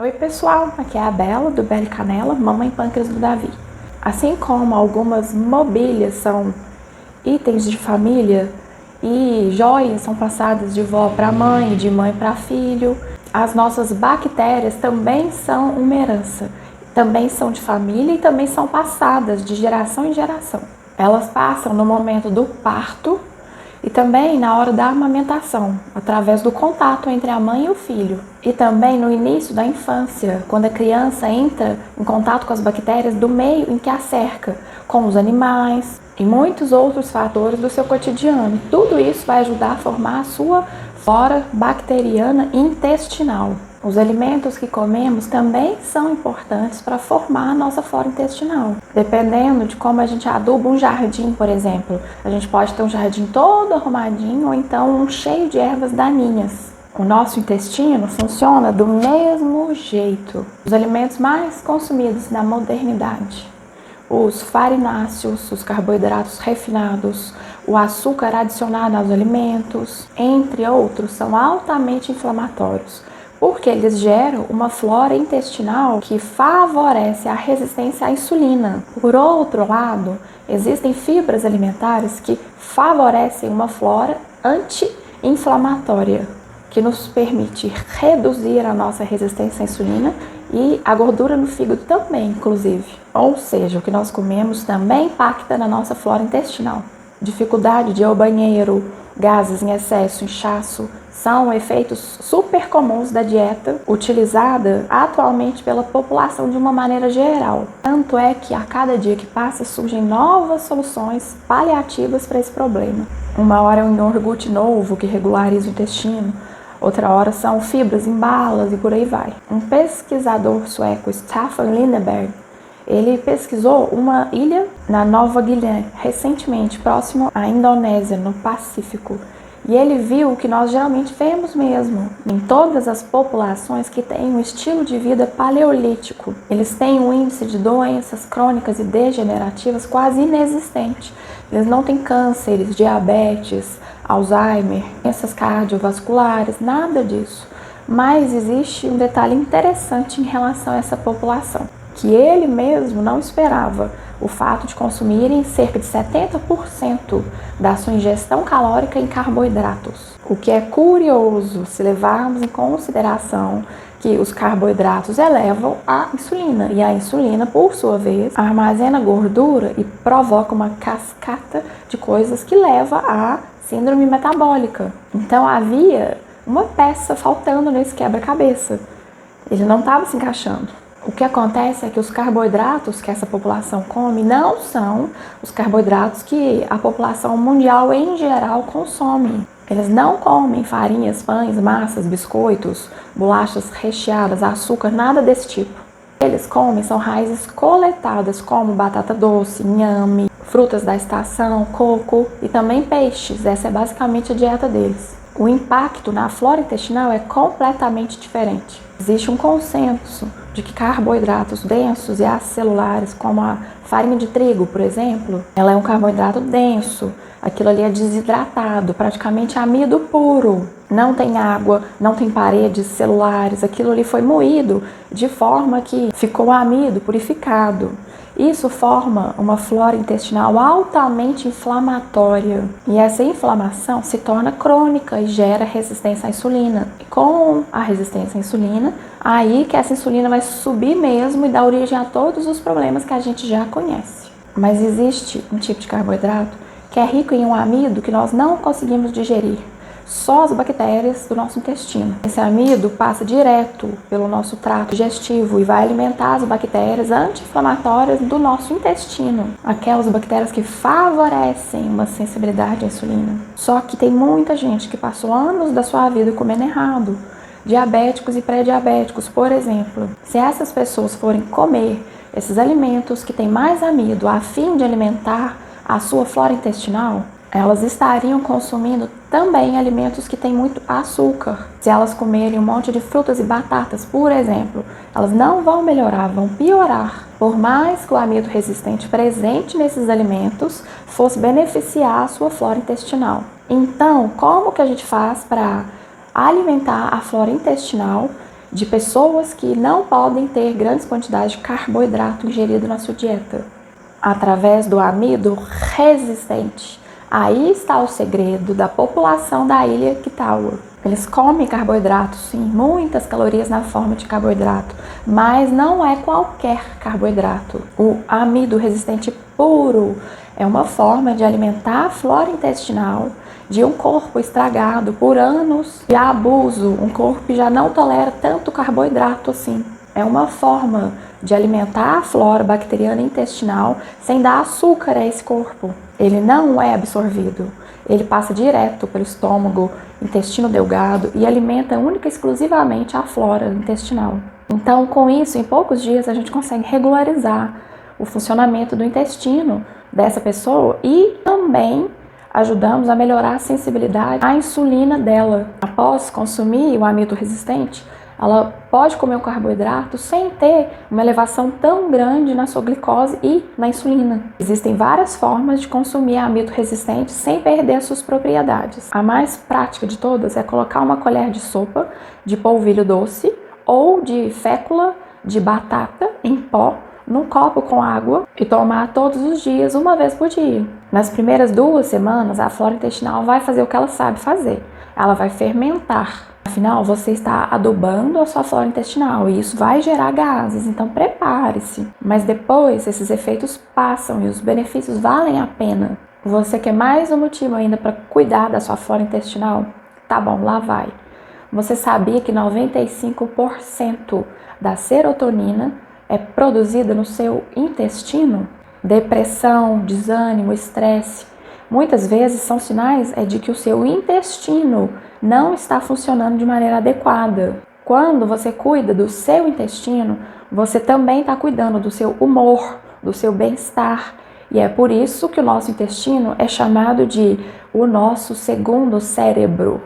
Oi pessoal, aqui é a Bela do Bela e Canela, mamãe pâncreas do Davi. Assim como algumas mobílias são itens de família e joias são passadas de vó para mãe, de mãe para filho, as nossas bactérias também são uma herança, também são de família e também são passadas de geração em geração. Elas passam no momento do parto e também na hora da amamentação, através do contato entre a mãe e o filho. E também no início da infância, quando a criança entra em contato com as bactérias do meio em que a cerca, com os animais e muitos outros fatores do seu cotidiano. Tudo isso vai ajudar a formar a sua flora bacteriana intestinal. Os alimentos que comemos também são importantes para formar a nossa flora intestinal. Dependendo de como a gente aduba um jardim, por exemplo, a gente pode ter um jardim todo arrumadinho ou então um cheio de ervas daninhas. O nosso intestino funciona do mesmo jeito. Os alimentos mais consumidos na modernidade: os farináceos, os carboidratos refinados, o açúcar adicionado aos alimentos, entre outros, são altamente inflamatórios, porque eles geram uma flora intestinal que favorece a resistência à insulina. Por outro lado, existem fibras alimentares que favorecem uma flora anti-inflamatória, que nos permite reduzir a nossa resistência à insulina e a gordura no fígado também, inclusive. Ou seja, o que nós comemos também impacta na nossa flora intestinal. Dificuldade de ir ao banheiro, gases em excesso, inchaço, são efeitos super comuns da dieta utilizada atualmente pela população de uma maneira geral. Tanto é que a cada dia que passa surgem novas soluções paliativas para esse problema. Uma hora é um iogurte novo que regulariza o intestino, outra hora são fibras em balas e por aí vai. Um pesquisador sueco, Staffan Lindeberg, ele pesquisou uma ilha na Nova Guiné, recentemente, próximo à Indonésia, no Pacífico. E ele viu o que nós geralmente vemos mesmo em todas as populações que têm um estilo de vida paleolítico. Eles têm um índice de doenças crônicas e degenerativas quase inexistente. Eles não têm cânceres, diabetes, Alzheimer, doenças cardiovasculares, nada disso. Mas existe um detalhe interessante em relação a essa população, que ele mesmo não esperava: o fato de consumirem cerca de 70% da sua ingestão calórica em carboidratos. O que é curioso se levarmos em consideração que os carboidratos elevam a insulina, e a insulina, por sua vez, armazena gordura e provoca uma cascata de coisas que leva à síndrome metabólica. Então havia uma peça faltando nesse quebra-cabeça. Ele não estava se encaixando. O que acontece é que os carboidratos que essa população come não são os carboidratos que a população mundial em geral consome. Eles não comem farinhas, pães, massas, biscoitos, bolachas recheadas, açúcar, nada desse tipo. Eles comem são raízes coletadas como batata doce, inhame, frutas da estação, coco e também peixes. Essa é basicamente a dieta deles. O impacto na flora intestinal é completamente diferente. Existe um consenso de que carboidratos densos e acelulares, como a farinha de trigo, por exemplo, ela é um carboidrato denso. Aquilo ali é desidratado, praticamente amido puro. Não tem água, não tem paredes celulares, aquilo ali foi moído de forma que ficou amido, purificado. Isso forma uma flora intestinal altamente inflamatória. E essa inflamação se torna crônica e gera resistência à insulina. E com a resistência à insulina, aí que essa insulina vai subir mesmo e dar origem a todos os problemas que a gente já conhece. Mas existe um tipo de carboidrato que é rico em um amido que nós não conseguimos digerir. Só as bactérias do nosso intestino. Esse amido passa direto pelo nosso trato digestivo e vai alimentar as bactérias anti-inflamatórias do nosso intestino. Aquelas bactérias que favorecem uma sensibilidade à insulina. Só que tem muita gente que passou anos da sua vida comendo errado. Diabéticos e pré-diabéticos, por exemplo. Se essas pessoas forem comer esses alimentos que têm mais amido a fim de alimentar a sua flora intestinal, elas estariam consumindo também alimentos que têm muito açúcar. Se elas comerem um monte de frutas e batatas, por exemplo, elas não vão melhorar, vão piorar. Por mais que o amido resistente presente nesses alimentos fosse beneficiar a sua flora intestinal. Então, como que a gente faz para alimentar a flora intestinal de pessoas que não podem ter grandes quantidades de carboidrato ingerido na sua dieta, através do amido resistente. Aí está o segredo da população da ilha Kitawa. Eles comem carboidratos, sim, muitas calorias na forma de carboidrato, mas não é qualquer carboidrato. O amido resistente puro é uma forma de alimentar a flora intestinal de um corpo estragado por anos de abuso. Um corpo que já não tolera tanto carboidrato assim. É uma forma de alimentar a flora bacteriana intestinal sem dar açúcar a esse corpo. Ele não é absorvido. Ele passa direto pelo estômago, intestino delgado e alimenta única e exclusivamente a flora intestinal. Então, com isso, em poucos dias a gente consegue regularizar o funcionamento do intestino dessa pessoa e também ajudamos a melhorar a sensibilidade à insulina dela. Após consumir o amido resistente, ela pode comer o carboidrato sem ter uma elevação tão grande na sua glicose e na insulina. Existem várias formas de consumir amido resistente sem perder as suas propriedades. A mais prática de todas é colocar uma colher de sopa de polvilho doce ou de fécula de batata em pó num copo com água e tomar todos os dias, uma vez por dia. Nas primeiras 2 semanas, a flora intestinal vai fazer o que ela sabe fazer. Ela vai fermentar. Afinal, você está adubando a sua flora intestinal e isso vai gerar gases, então prepare-se. Mas depois esses efeitos passam e os benefícios valem a pena. Você quer mais um motivo ainda para cuidar da sua flora intestinal? Tá bom, lá vai. Você sabia que 95% da serotonina é produzida no seu intestino? Depressão, desânimo, estresse, muitas vezes são sinais de que o seu intestino não está funcionando de maneira adequada. Quando você cuida do seu intestino, você também está cuidando do seu humor, do seu bem-estar. E é por isso que o nosso intestino é chamado de o nosso segundo cérebro.